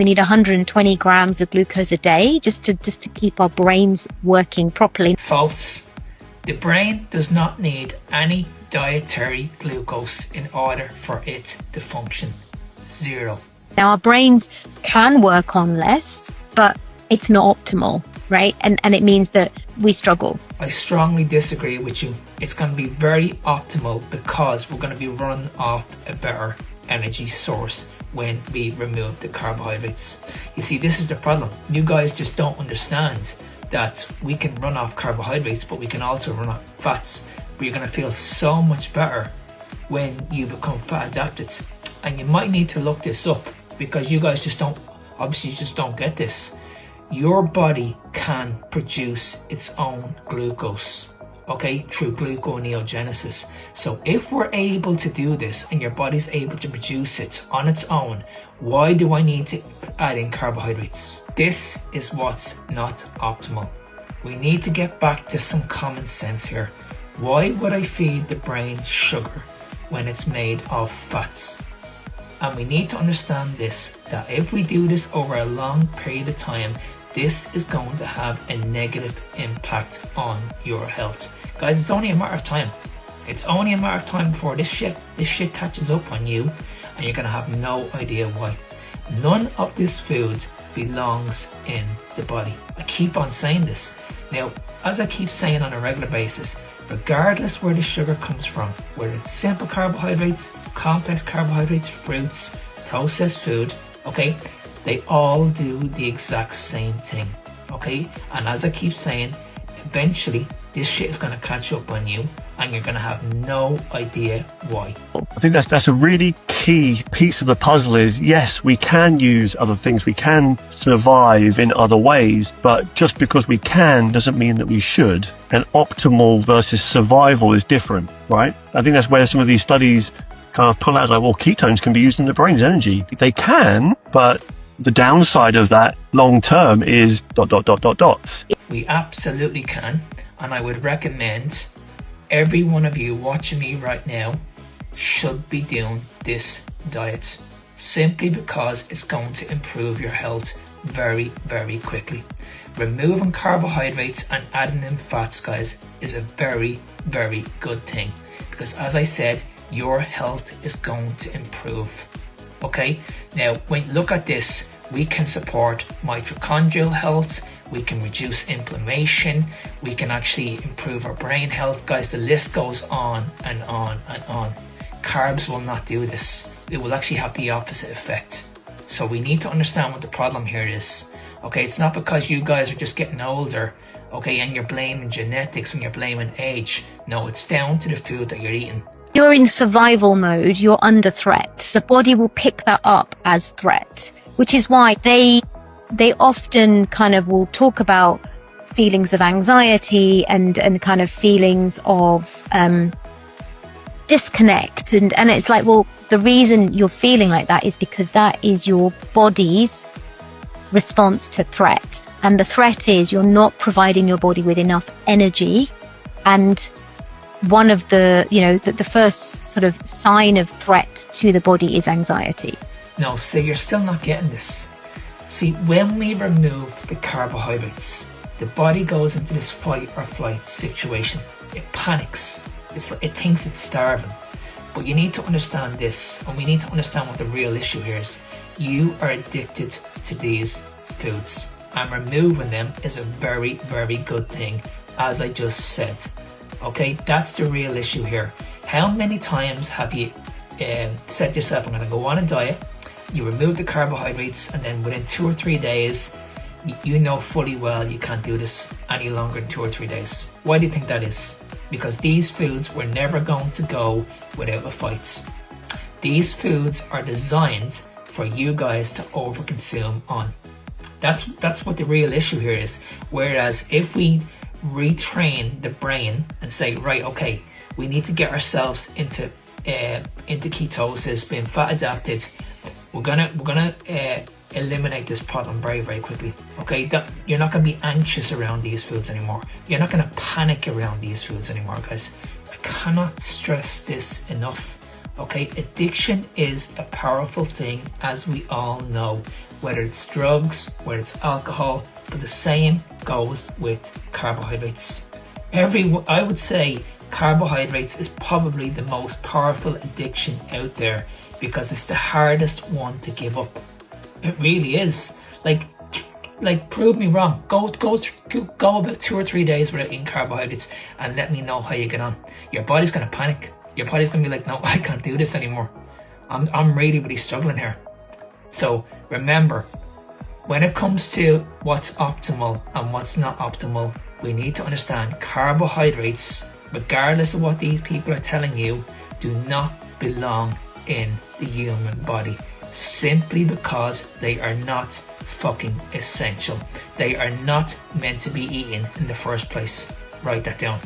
We need 120 grams of glucose a day just to keep our brains working properly. False. The brain does not need any dietary glucose in order for it to function. Zero. Now, our brains can work on less, but it's not optimal, right? And it means that we struggle. I strongly disagree with you. It's going to be very optimal because we're going to be running off a better energy source when we remove the carbohydrates. You see, this is the problem. You guys just don't understand that we can run off carbohydrates, but we can also run off fats. But you're going to feel so much better when you become fat adapted. And you might need to look this up because you guys just don't get this. Your body can produce its own glucose, okay, through gluconeogenesis. So if we're able to do this and your body's able to produce it on its own, why do I need to add in carbohydrates? This is what's not optimal. We need to get back to some common sense here. Why would I feed the brain sugar when it's made of fats? And we need to understand this, that if we do this over a long period of time, this is going to have a negative impact on your health. Guys, it's only a matter of time. It's only a matter of time before this shit catches up on you and you're going to have no idea why. None of this food belongs in the body. I keep on saying this. Now, as I keep saying on a regular basis, regardless where the sugar comes from, whether it's simple carbohydrates, complex carbohydrates, fruits, processed food, okay, they all do the exact same thing, okay? And as I keep saying, eventually this shit is going to catch up on you and you're going to have no idea why. I think that's a really key piece of the puzzle is, yes, we can use other things, we can survive in other ways, but just because we can doesn't mean that we should. And optimal versus survival is different, right? I think that's where some of these studies kind of pull out like, well, ketones can be used in the brain's energy. They can, but the downside of that long term is ... We absolutely can, and I would recommend every one of you watching me right now should be doing this diet, simply because it's going to improve your health very, very quickly. Removing carbohydrates and adding in fats, guys, is a very, very good thing, because as I said, your health is going to improve. Okay, now when you look at this, we can support mitochondrial health, we can reduce inflammation, we can actually improve our brain health. Guys, the list goes on and on and on. Carbs will not do this. It will actually have the opposite effect. So we need to understand what the problem here is. Okay, it's not because you guys are just getting older, okay, and you're blaming genetics and you're blaming age. No, it's down to the food that you're eating. You're in survival mode, you're under threat. The body will pick that up as threat, which is why they often kind of will talk about feelings of anxiety and kind of feelings of disconnect. And it's like, well, the reason you're feeling like that is because that is your body's response to threat. And the threat is you're not providing your body with enough energy. And one of the, the first sort of sign of threat to the body is anxiety. No, so you're still not getting this. See, when we remove the carbohydrates, the body goes into this fight or flight situation. It panics. It thinks it's starving. But you need to understand this, and we need to understand what the real issue here is. You are addicted to these foods, and removing them is a very, very good thing, as I just said. Okay, that's the real issue here. How many times have you said to yourself, I'm going to go on a diet, you remove the carbohydrates, and then within 2 or 3 days, you know fully well you can't do this any longer than 2 or 3 days. Why do you think that is? Because these foods were never going to go without a fight. These foods are designed for you guys to overconsume on. That's what the real issue here is. Whereas if we retrain the brain and say, right, okay, we need to get ourselves into ketosis, being fat adapted, we're gonna eliminate this problem very, very quickly. Okay, you're not gonna be anxious around these foods anymore. You're not gonna panic around these foods anymore, guys. I cannot stress this enough. Okay, addiction is a powerful thing, as we all know, whether it's drugs, whether it's alcohol, but the same goes with carbohydrates. I would say carbohydrates is probably the most powerful addiction out there because it's the hardest one to give up. It really is. Like prove me wrong. Go about 2 or 3 days without eating carbohydrates and let me know how you get on. Your body's gonna panic. Your body's gonna be like, no, I can't do this anymore. I'm really struggling here. So remember, when it comes to what's optimal and what's not optimal, we need to understand carbohydrates, regardless of what these people are telling you, do not belong in the human body, simply because they are not fucking essential. They are not meant to be eaten in the first place. Write that down.